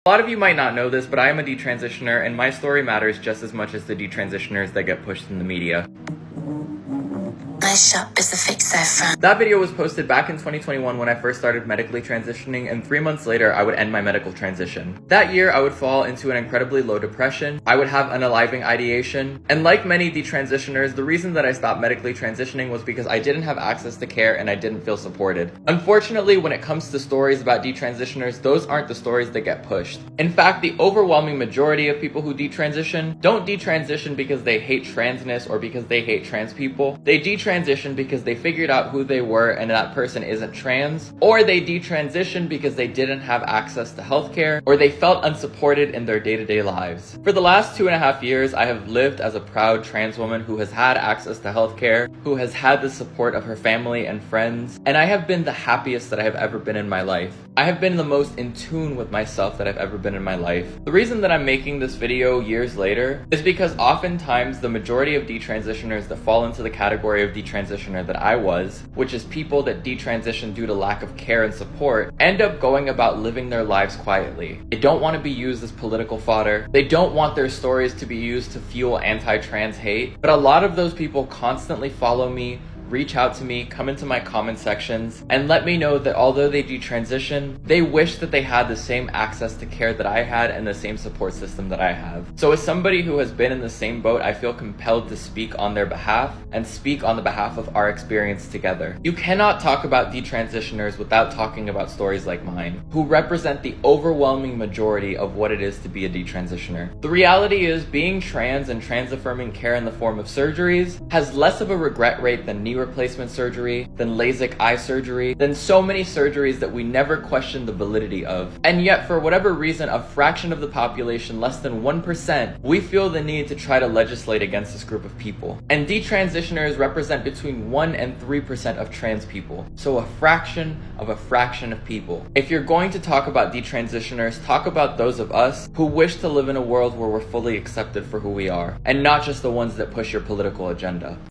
A lot of you might not know this, but I am a detransitioner, and my story matters just as much as the detransitioners that get pushed in the media. Nice shop is the fix there from. That video was posted back in 2021 when I first started medically transitioning, and 3 months later I would end my medical transition. That year I would fall into an incredibly low depression, I would have unaliving ideation, and like many detransitioners, the reason that I stopped medically transitioning was because I didn't have access to care and I didn't feel supported. Unfortunately, when it comes to stories about detransitioners, those aren't the stories that get pushed. In fact, the overwhelming majority of people who detransition don't detransition because they hate transness or because they hate trans people. They detransition because they figured out who they were and that person isn't trans, or they detransition because they didn't have access to healthcare, or they felt unsupported in their day-to-day lives. For the last 2.5 years, I have lived as a proud trans woman who has had access to healthcare, who has had the support of her family and friends, and I have been the happiest that I have ever been in my life. I have been the most in tune with myself that I've ever been in my life. The reason that I'm making this video years later is because oftentimes the majority of detransitioners that fall into the category of detransitioner that I was, which is people that detransition due to lack of care and support, end up going about living their lives quietly. They don't want to be used as political fodder. They don't want their stories to be used to fuel anti-trans hate. But a lot of those people constantly follow me, reach out to me, come into my comment sections, and let me know that although they detransition, they wish that they had the same access to care that I had and the same support system that I have. So as somebody who has been in the same boat, I feel compelled to speak on their behalf and speak on the behalf of our experience together. You cannot talk about detransitioners without talking about stories like mine, who represent the overwhelming majority of what it is to be a detransitioner. The reality is, being trans and trans-affirming care in the form of surgeries has less of a regret rate than knee replacement surgery, than LASIK eye surgery, than so many surgeries that we never question the validity of. And yet, for whatever reason, a fraction of the population, less than 1%, we feel the need to try to legislate against this group of people. And detransitioners represent between 1 and 3% of trans people. So a fraction of people. If you're going to talk about detransitioners, talk about those of us who wish to live in a world where we're fully accepted for who we are, and not just the ones that push your political agenda.